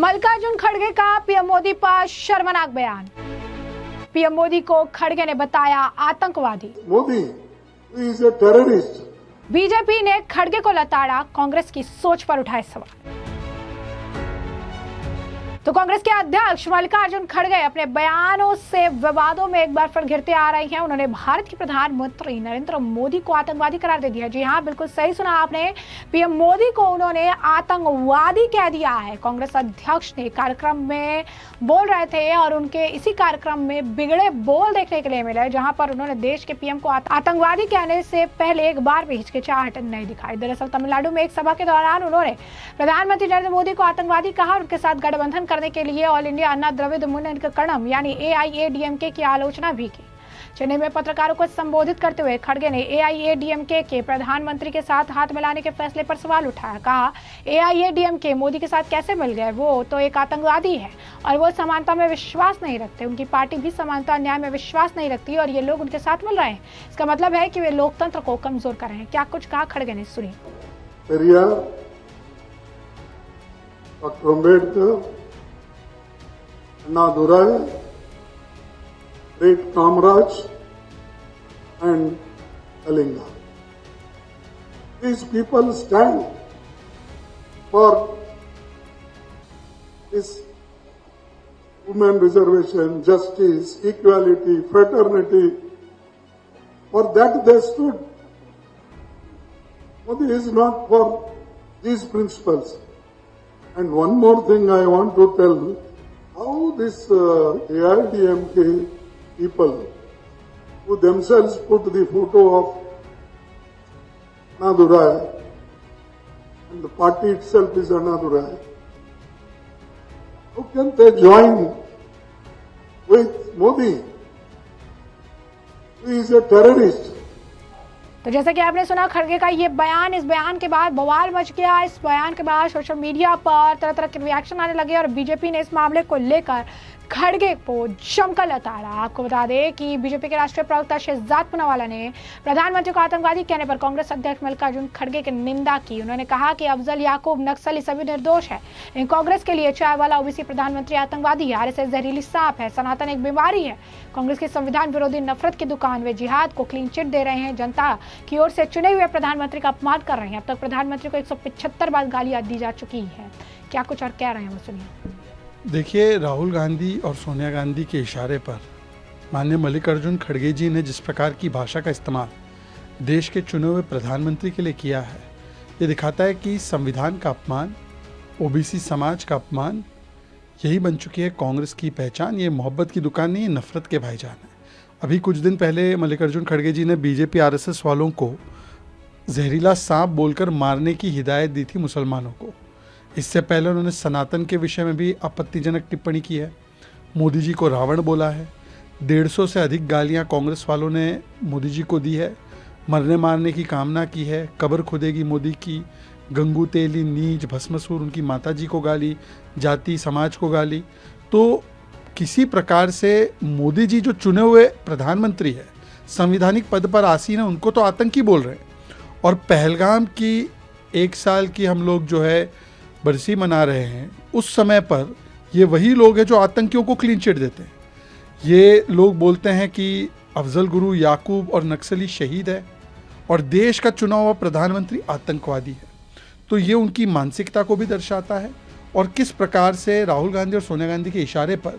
मल्लिकार्जुन खड़गे का पीएम मोदी पर शर्मनाक बयान। पीएम मोदी को खड़गे ने बताया आतंकवादी। Modi is a terrorist. BJP ने खड़गे को लताड़ा, कांग्रेस की सोच पर उठाए सवाल। तो कांग्रेस के अध्यक्ष मल्लिकार्जुन खड़गे अपने बयानों से विवादों में एक बार फिर घिरते आ रही हैं। उन्होंने भारत के प्रधानमंत्री नरेंद्र मोदी को आतंकवादी करार दे दिया। जी हां, बिल्कुल सही सुना आपने। पीएम मोदी को उन्होंने आतंकवादी कह दिया है। कांग्रेस अध्यक्ष ने कार्यक्रम में बोल रहे थे और उनके इसी कार्यक्रम में बिगड़े बोल देखने के लिए मिले, जहां पर उन्होंने देश के पीएम को आतंकवादी कहने से पहले एक बार भी हिचकिचाहट नहीं दिखाई। दरअसल तमिलनाडु में एक सभा के दौरान उन्होंने प्रधानमंत्री नरेंद्र मोदी को आतंकवादी कहा और उनके साथ गठबंधन करने के लिए ऑल इंडिया अन्ना द्रविड़ मुन्नेत्र कड़म यानी AIADMK की आलोचना भी की। चेन्नई में पत्रकारों को संबोधित करते हुए खड़गे ने AIADMK के प्रधानमंत्री के साथ हाथ मिलाने के फैसले पर सवाल उठाया। कहा, AIADMK मोदी के साथ कैसे मिल गए? वो तो एक आतंकवादी है और वो समानता में विश्वास नहीं रखते। उनकी पार्टी भी समानता और न्याय में विश्वास नहीं रखती और ये लोग उनके साथ मिल रहे हैं। इसका मतलब है कि वे लोकतंत्र को कमजोर कर रहे हैं। क्या कुछ कहा खड़गे ने, सुनिए। Periyar, doctor Ambedkar, Annadurai, great Kamaraj and Kalinga. These people stand for this women reservation, justice, equality, fraternity. For that they stood. Modi is not for these principles. And one more thing I want to tell, how this AIADMK people who themselves put the photo of Annadurai and the party itself is Annadurai, how can they join with Modi, who is a terrorist? तो जैसा कि आपने सुना खड़गे का ये बयान, इस बयान के बाद बवाल मच गया। इस बयान के बाद सोशल मीडिया पर तरह तरह के रिएक्शन आने लगे और बीजेपी ने इस मामले को लेकर खड़गे को जमकर लताड़ा। आपको बता दें कि बीजेपी के राष्ट्रीय प्रवक्ता शहजाद पूनावाला ने प्रधानमंत्री को आतंकवादी कहने पर कांग्रेस अध्यक्ष मल्लिकार्जुन खड़गे की निंदा की। उन्होंने कहा कि अफजल याकूब नक्सली सभी निर्दोष है। इन कांग्रेस के लिए चाय वाला ओबीसी प्रधानमंत्री आतंकवादी है। RSS जहरीली सांप है। सनातन एक बीमारी है। कांग्रेस की संविधान विरोधी नफरत की दुकान, वे जिहाद को क्लीन चिट दे रहे हैं। जनता की ओर से चुने हुए प्रधानमंत्री का अपमान कर रहे हैं। अब तक प्रधानमंत्री को 175 बार गालियां दी जा चुकी है। क्या कुछ और कह रहे हैं वो सुनिए। देखिए, राहुल गांधी और सोनिया गांधी के इशारे पर माननीय मल्लिकार्जुन खड़गे जी ने जिस प्रकार की भाषा का इस्तेमाल देश के चुने हुए प्रधानमंत्री के लिए किया है, ये दिखाता है कि संविधान का अपमान, ओबीसी समाज का अपमान, यही बन चुकी है कांग्रेस की पहचान। ये मोहब्बत की दुकान नहीं, नफरत के भाईजान है। अभी कुछ दिन पहले मल्लिकार्जुन खड़गे जी ने बीजेपी RSS वालों को जहरीला सांप बोलकर मारने की हिदायत दी थी मुसलमानों को। इससे पहले उन्होंने सनातन के विषय में भी आपत्तिजनक टिप्पणी की है। मोदी जी को रावण बोला है। 150 से अधिक गालियां कांग्रेस वालों ने मोदी जी को दी है। मरने मारने की कामना की है। कब्र खुदेगी मोदी की। गंगू तेली, नीच, भस्मसुर, उनकी माता जी को गाली, जाति समाज को गाली। तो किसी प्रकार से मोदी जी जो चुने हुए प्रधानमंत्री है, संवैधानिक पद पर आसीन है, उनको तो आतंकी बोल रहे हैं। और पहलगाम की 1 साल की हम लोग जो है बरसी मना रहे हैं, उस समय पर ये वही लोग हैं जो आतंकियों को क्लीन चिट देते हैं। ये लोग बोलते हैं कि अफजल गुरु याकूब और नक्सली शहीद है और देश का चुना हुआ प्रधानमंत्री आतंकवादी है। तो ये उनकी मानसिकता को भी दर्शाता है और किस प्रकार से राहुल गांधी और सोनिया गांधी के इशारे पर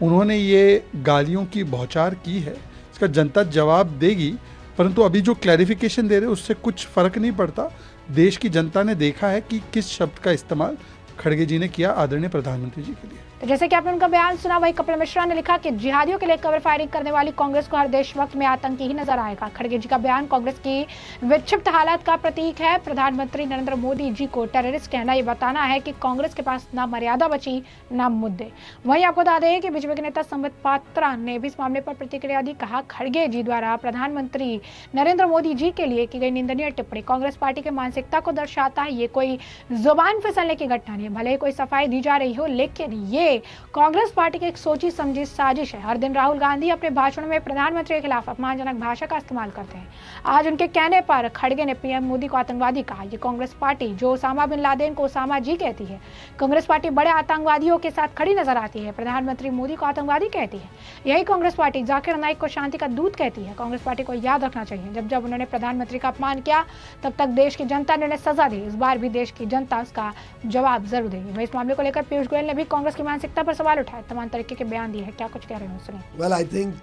उन्होंने ये गालियों की बौछार की है, इसका जनता जवाब देगी। परंतु अभी जो क्लैरिफिकेशन दे रहे हैं उससे कुछ फर्क नहीं पड़ता। देश की जनता ने देखा है कि किस शब्द का इस्तेमाल खड़गे जी ने किया आदरणीय प्रधानमंत्री जी के लिए। तो जैसे कि आपने उनका बयान सुना, वही कपिल मिश्रा ने लिखा कि जिहादियों के लिए कवर फायरिंग करने वाली कांग्रेस को हर देशभक्त में आतंकी ही नजर आएगा। खड़गे जी का बयान कांग्रेस की विक्षिप्त हालत का प्रतीक है। प्रधानमंत्री नरेंद्र मोदी जी को टेररिस्ट कहना ये बताना है कि कांग्रेस के पास ना मर्यादा बची ना मुद्दे। वहीं आपको बता दें कि बीजेपी के नेता संबित पात्रा ने भी इस मामले पर प्रतिक्रिया दी। कहा, खड़गे जी द्वारा प्रधानमंत्री नरेंद्र मोदी जी के लिए की गई निंदनीय टिप्पणी कांग्रेस पार्टी की मानसिकता को दर्शाता है। ये कोई जुबान फिसलने की घटना नहीं। मानिए, भले ही कोई सफाई दी जा रही हो, लेकिन ये कांग्रेस पार्टी की एक सोची समझी साजिश है। हर दिन राहुल गांधी अपने भाषण में प्रधानमंत्री के खिलाफ अपमानजनक भाषा का इस्तेमाल करते हैं। आज उनके कहने पर खड़गे ने पीएम मोदी को आतंकवादी कहा। ये कांग्रेस पार्टी जो ओसामा बिन लादेन को ओसामा जी कहती है, कांग्रेस पार्टी बड़े आतंकवादियों के साथ खड़ी नजर आती है। प्रधानमंत्री मोदी को आतंकवादी कहती है। यही कांग्रेस पार्टी जाकिर नाइक को शांति का दूत कहती है। कांग्रेस पार्टी को याद रखना चाहिए, जब जब उन्होंने प्रधानमंत्री का अपमान किया तब तक देश की जनता ने उन्हें सजा दी। इस बार भी देश की जनता उसका जवाब जरूर देगी। वही इस मामले को लेकर पीयूष गोयल ने भी कांग्रेस की मानसिकता पर सवाल उठाए, तमाम तरीके के बयान दिए हैं। क्या कुछ कह रहे हैं सुनिए। Well, I think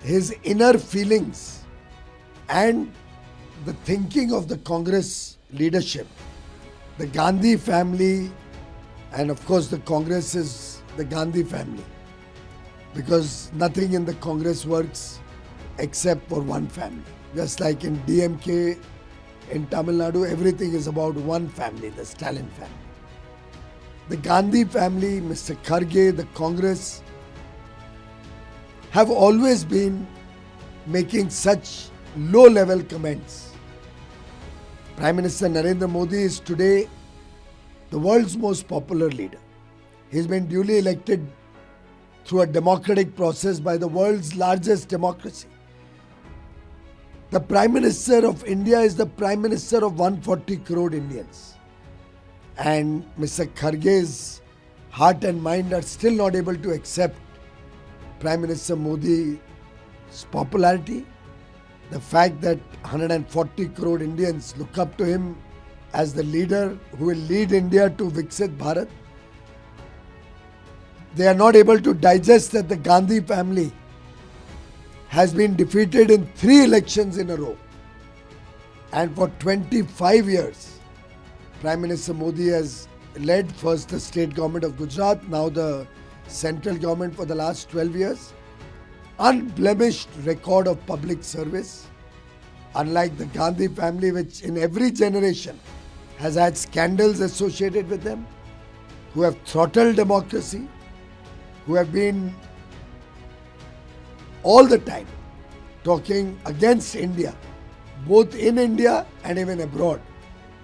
his inner feelings and the thinking of the Congress leadership, the Gandhi family, and of course the Congress is the Gandhi family, because nothing in the Congress works except for one family. Just like in DMK, in Tamil Nadu, everything is about one family, the Stalin family. The Gandhi family, Mr. Kharge, the Congress, have always been making such low-level comments. Prime Minister Narendra Modi is today the world's most popular leader. He's been duly elected through a democratic process by the world's largest democracy. The Prime Minister of India is the Prime Minister of 140 crore Indians. And Mr. Kharge's heart and mind are still not able to accept Prime Minister Modi's popularity. The fact that 140 crore Indians look up to him as the leader who will lead India to Viksit Bharat. They are not able to digest that the Gandhi family has been defeated in 3 elections in a row. And for 25 years, Prime Minister Modi has led first the state government of Gujarat, now the central government for the last 12 years. Unblemished record of public service, unlike the Gandhi family, which in every generation has had scandals associated with them, who have throttled democracy, who have been all the time talking against India, both in India and even abroad.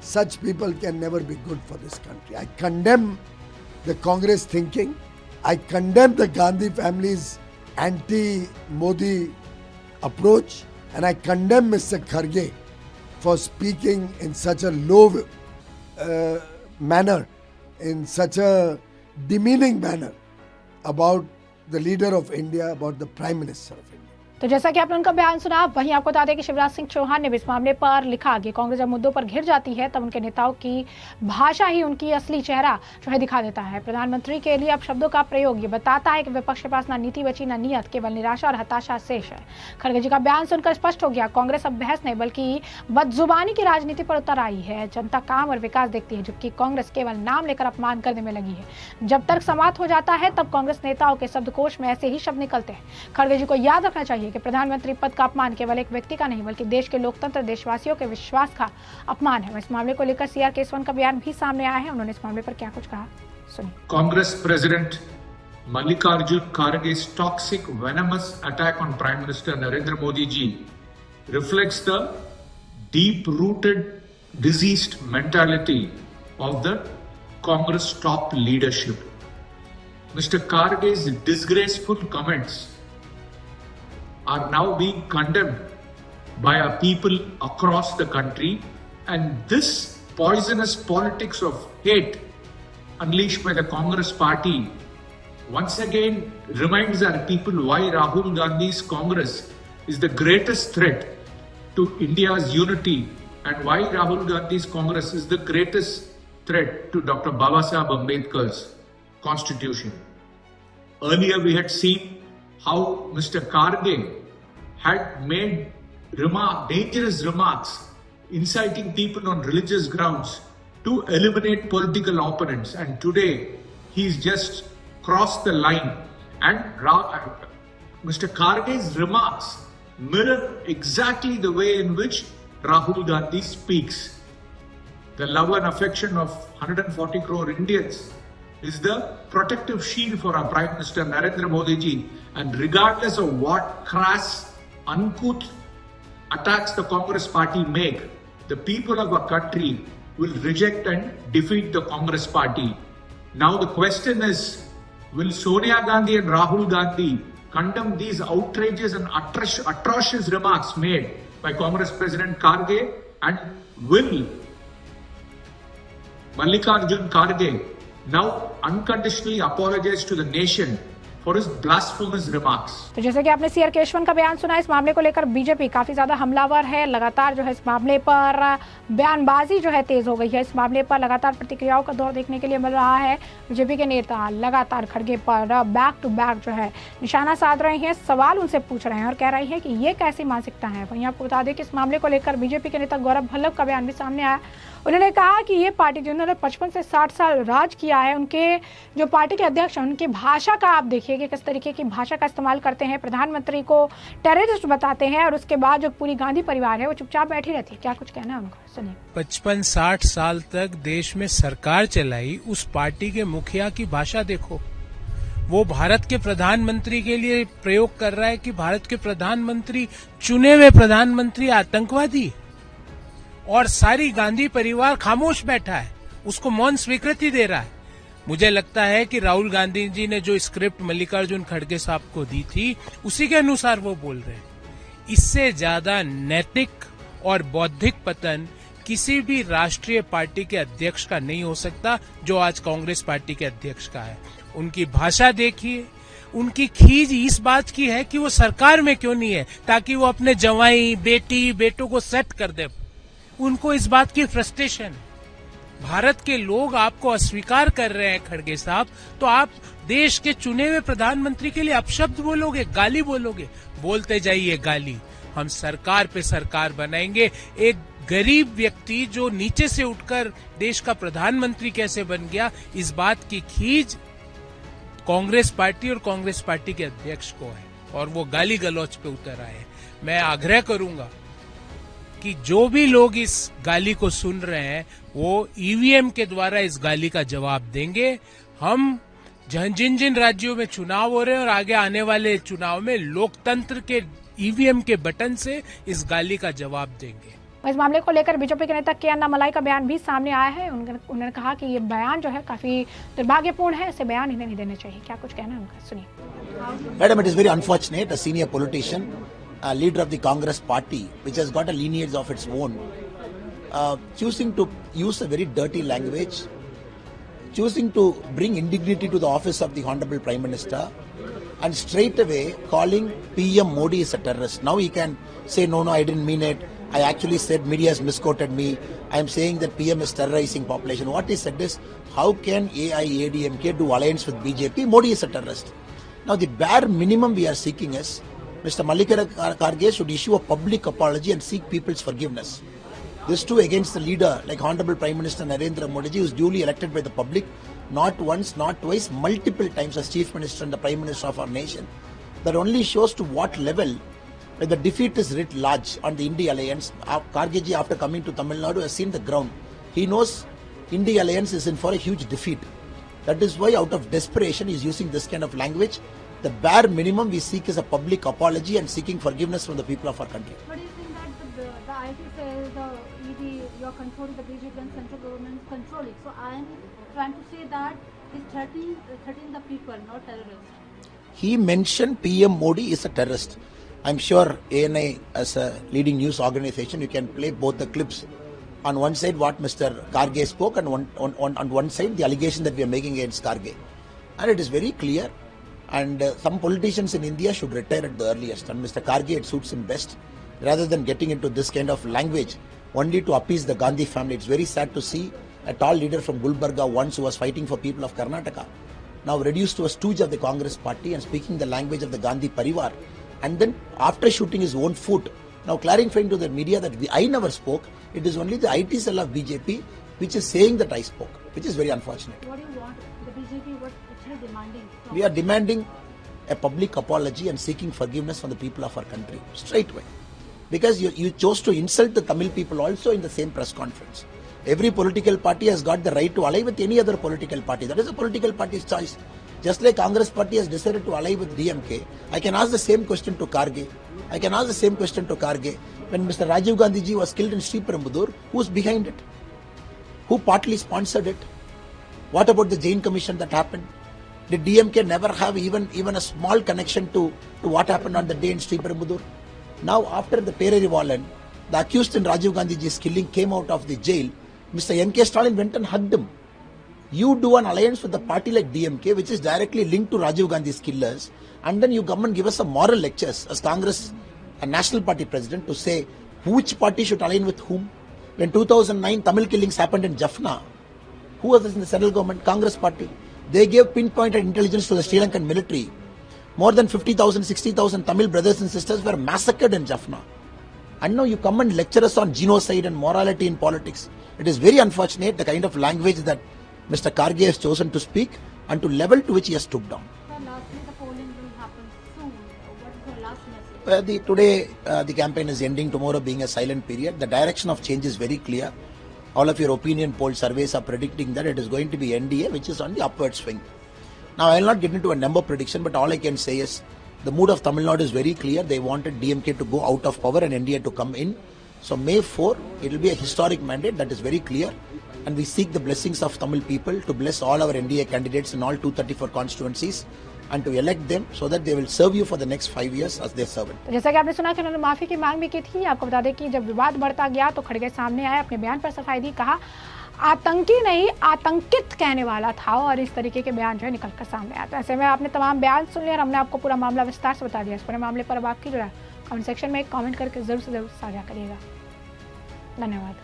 Such people can never be good for this country. I condemn the Congress thinking. I condemn the Gandhi family's anti-Modi approach, and I condemn Mr. Kharge for speaking in such a low manner, in such a demeaning manner about the leader of India, about the Prime Minister of India. तो जैसा कि आपने उनका बयान सुना, वहीं आपको बता दें कि शिवराज सिंह चौहान ने भी इस मामले पर लिखा कि कांग्रेस जब मुद्दों पर घिर जाती है तब उनके नेताओं की भाषा ही उनकी असली चेहरा जो है दिखा देता है। प्रधानमंत्री के लिए अब शब्दों का प्रयोग ये बताता है कि विपक्ष के पास ना नीति बची ना नियत, केवल निराशा और हताशा शेष है। खड़गे जी का बयान सुनकर स्पष्ट हो गया, कांग्रेस अब बहस नहीं बल्कि बदजुबानी की राजनीति पर उतर आई है। जनता काम और विकास देखती है, जबकि कांग्रेस केवल नाम लेकर अपमान करने में लगी है। जब तर्क समाप्त हो जाता है तब कांग्रेस नेताओं के शब्दकोश में ऐसे ही शब्द निकलते हैं। खड़गे जी को याद रखना चाहिए कि प्रधानमंत्री पद का अपमान केवल एक व्यक्ति का नहीं बल्कि देश के लोकतंत्र, देशवासियों के विश्वास का अपमान है। इस मामले को लेकर सीआर केसवन का बयान भी सामने आया है। उन्होंने इस मामले पर क्या कुछ कहा, सुनिए। Congress President Mallikarjun Kharge's toxic, venomous attack on Prime Minister Narendra Modi ji reflects the deep-rooted, diseased mentality of the Congress top leadership. Mr. Kharge's disgraceful comments are now being condemned by our people across the country, and this poisonous politics of hate unleashed by the Congress party once again reminds our people why Rahul Gandhi's Congress is the greatest threat to India's unity and why Rahul Gandhi's Congress is the greatest threat to Dr. Babasaheb Ambedkar's constitution. Earlier we had seen how Mr. Kharge had made dangerous remarks inciting people on religious grounds to eliminate political opponents, and today he's just crossed the line, and Mr. Kharge's remarks mirror exactly the way in which Rahul Gandhi speaks. The love and affection of 140 crore Indians is the protective shield for our Prime Minister Narendra Modi ji, and regardless of what crass, uncouth attacks the Congress party make, the people of our country will reject and defeat the Congress party. Now the question is, will Sonia Gandhi and Rahul Gandhi condemn these outrageous and atrocious remarks made by Congress President Kharge, and will Mallikarjun Kharge now unconditionally apologize to the nation for his blasphemous remarks? तो जैसे कि आपने CR Keshavan का बयान सुना, इस मामले को लेकर बीजेपी काफी ज्यादा हमलावर है। लगातार जो है इस मामले पर बयानबाजी जो है तेज हो गई है। इस मामले पर लगातार प्रतिक्रियाओं का दौर देखने के लिए मिल रहा है। बीजेपी के नेता लगातार खड़गे पर बैक टू बैक जो है निशाना साध रहे हैं, सवाल उनसे पूछ रहे हैं और कह रहे हैं कि ये कैसी मानसिकता है। वहीं आपको बता दें कि इस मामले को लेकर बीजेपी के नेता गौरव भल्लभ का बयान भी सामने आया। उन्होंने कहा कि ये पार्टी जिन्होंने 55 से 60 साल राज किया है, उनके जो पार्टी के अध्यक्ष हैं, उनकी भाषा का आप देखिए कि किस तरीके की भाषा का इस्तेमाल करते हैं। प्रधानमंत्री को टेररिस्ट बताते हैं और उसके बाद जो पूरी गांधी परिवार है वो चुपचाप बैठी रहती है। क्या कुछ कहना है उनका, सुनिए। 55-60 साल तक देश में सरकार चलाई, उस पार्टी के मुखिया की भाषा देखो। वो भारत के प्रधानमंत्री के लिए प्रयोग कर रहा है कि भारत के प्रधानमंत्री, चुने हुए प्रधानमंत्री आतंकवादी, और सारी गांधी परिवार खामोश बैठा है, उसको मौन स्वीकृति दे रहा है। मुझे लगता है कि राहुल गांधी जी ने जो स्क्रिप्ट मल्लिकार्जुन खड़गे साहब को दी थी, उसी के अनुसार वो बोल रहे हैं। इससे ज्यादा नैतिक और बौद्धिक पतन किसी भी राष्ट्रीय पार्टी के अध्यक्ष का नहीं हो सकता, जो आज कांग्रेस पार्टी के अध्यक्ष का है। उनकी भाषा देखिए, उनकी खीज इस बात की है कि वो सरकार में क्यों नहीं है, ताकि वो अपने जवाई, बेटी, बेटों को सेट कर दे। उनको इस बात की फ्रस्ट्रेशन। भारत के लोग आपको अस्वीकार कर रहे हैं खड़गे साहब, तो आप देश के चुने हुए प्रधानमंत्री के लिए अपशब्द बोलोगे, गाली बोलोगे। बोलते जाइए गाली, हम सरकार पे सरकार बनाएंगे। एक गरीब व्यक्ति जो नीचे से उठकर देश का प्रधानमंत्री कैसे बन गया, इस बात की खीज कांग्रेस पार्टी और कांग्रेस पार्टी के अध्यक्ष को है, और वो गाली गलौच पे उतर आए। मैं आग्रह करूंगा कि जो भी लोग इस गाली को सुन रहे हैं, वो ईवीएम के द्वारा इस गाली का जवाब देंगे। हम जिन जिन राज्यों में चुनाव हो रहे हैं और आगे आने वाले चुनाव में लोकतंत्र के ईवीएम के बटन से इस गाली का जवाब देंगे। इस मामले को लेकर बीजेपी के नेता के अन्नामलाई का बयान भी सामने आया है। उन्होंने कहा कि ये बयान जो है काफी दुर्भाग्यपूर्ण है, ऐसे बयान इन्हें नहीं देने चाहिए। क्या कुछ कहना है उनका, सुनिए। Madam, it is very unfortunate, a senior politician, a leader of the Congress party, which has got a lineage of its own, choosing to use a very dirty language, choosing to bring indignity to the office of the Honorable Prime Minister, and straight away calling PM Modi as a terrorist. Now he can say, no, I didn't mean it. I actually said media has misquoted me. I am saying that PM is terrorizing population. What he said is, how can AIADMK do alliance with BJP? Modi is a terrorist. Now the bare minimum we are seeking is, Mr. Mallikarjun Kharge should issue a public apology and seek people's forgiveness. This too against the leader like Honorable Prime Minister Narendra Modi, who is duly elected by the public, not once, not twice, multiple times as Chief Minister and the Prime Minister of our nation. That only shows to what level, when the defeat is writ large on the India alliance. Kharge ji, after coming to Tamil Nadu, has seen the ground. He knows India alliance is in for a huge defeat. That is why, out of desperation, he is using this kind of language. The bare minimum we seek is a public apology and seeking forgiveness from the people of our country. But do you think that the IT cells, the ED, you're controlling the BJP and central government is controlling? So I am trying to say that he's threatening the people, not terrorists. He mentioned PM Modi is a terrorist. I'm sure ANI, as a leading news organization, you can play both the clips. On one side, what Mr. Kharge spoke, and on one side, the allegation that we are making against Kharge. And it is very clear. And some politicians in India should retire at the earliest. And Mr. Kharge, it suits him best, rather than getting into this kind of language only to appease the Gandhi family. It's very sad to see a tall leader from Gulbarga, once who was fighting for people of Karnataka, now reduced to a stooge of the Congress party and speaking the language of the Gandhi Parivar. And then after shooting his own foot, now clarifying to the media that I never spoke, it is only the IT cell of BJP which is saying that I spoke, which is very unfortunate. What do you want? The BJP, what actually demanding? We are demanding a public apology and seeking forgiveness from the people of our country, straight away. Because you chose to insult the Tamil people also in the same press conference. Every political party has got the right to ally with any other political party. That is a political party's choice. Just like Congress party has decided to ally with DMK, I can ask the same question to Kharge. I can ask the same question to Kharge. When Mr. Rajiv Gandhi ji was killed in Sriperumbudur, who's behind it? who partly sponsored it? What about the Jain Commission that happened? Did DMK never have even a small connection to what happened on the day in Sriperumbudur? Now, after the Perarivalan, the accused in Rajiv Gandhi's killing came out of the jail, Mr. N.K. Stalin went and hugged him. You do an alliance with a party like DMK, which is directly linked to Rajiv Gandhi's killers, and then you come and give us some moral lectures as Congress, a national party president, to say which party should align with whom. When 2009 Tamil killings happened in Jaffna, who was in the central government? Congress party. They gave pinpointed intelligence to the Sri Lankan military. More than 50,000, 60,000 Tamil brothers and sisters were massacred in Jaffna. And now you come and lecture us on genocide and morality in politics. It is very unfortunate the kind of language that Mr. Karge has chosen to speak and to level to which he has stooped down. So lastly, the polling will happen soon. What is your last message? Today, the campaign is ending, tomorrow being a silent period. The direction of change is very clear. All of your opinion poll surveys are predicting that it is going to be NDA, which is on the upward swing. Now, I will not get into a number prediction, but all I can say is the mood of Tamil Nadu is very clear. They wanted DMK to go out of power and NDA to come in. So May 4, it will be a historic mandate that is very clear. And we seek the blessings of Tamil people to bless all our NDA candidates in all 234 constituencies and to elect them so that they will serve you for the next 5 years as their servant. तो जैसा कि आपने सुना कि उन्होंने माफी की मांग भी की थी। आपको बता दें कि जब विवाद बढ़ता गया तो खड़गे सामने आए, अपने बयान पर सफाई दी, कहा आतंकी नहीं आतंकित कहने वाला था, और इस तरीके के बयान जो है निकल कर सामने आते हैं। ऐसे में आपने तमाम बयान सुन लिया और हमने आपको पूरा मामला विस्तार से बता दिया। इस पूरे मामले पर अब आपकी जो है कमेंट सेक्शन में एक कमेंट करके जरूर से जरूर साझा करिएगा। धन्यवाद।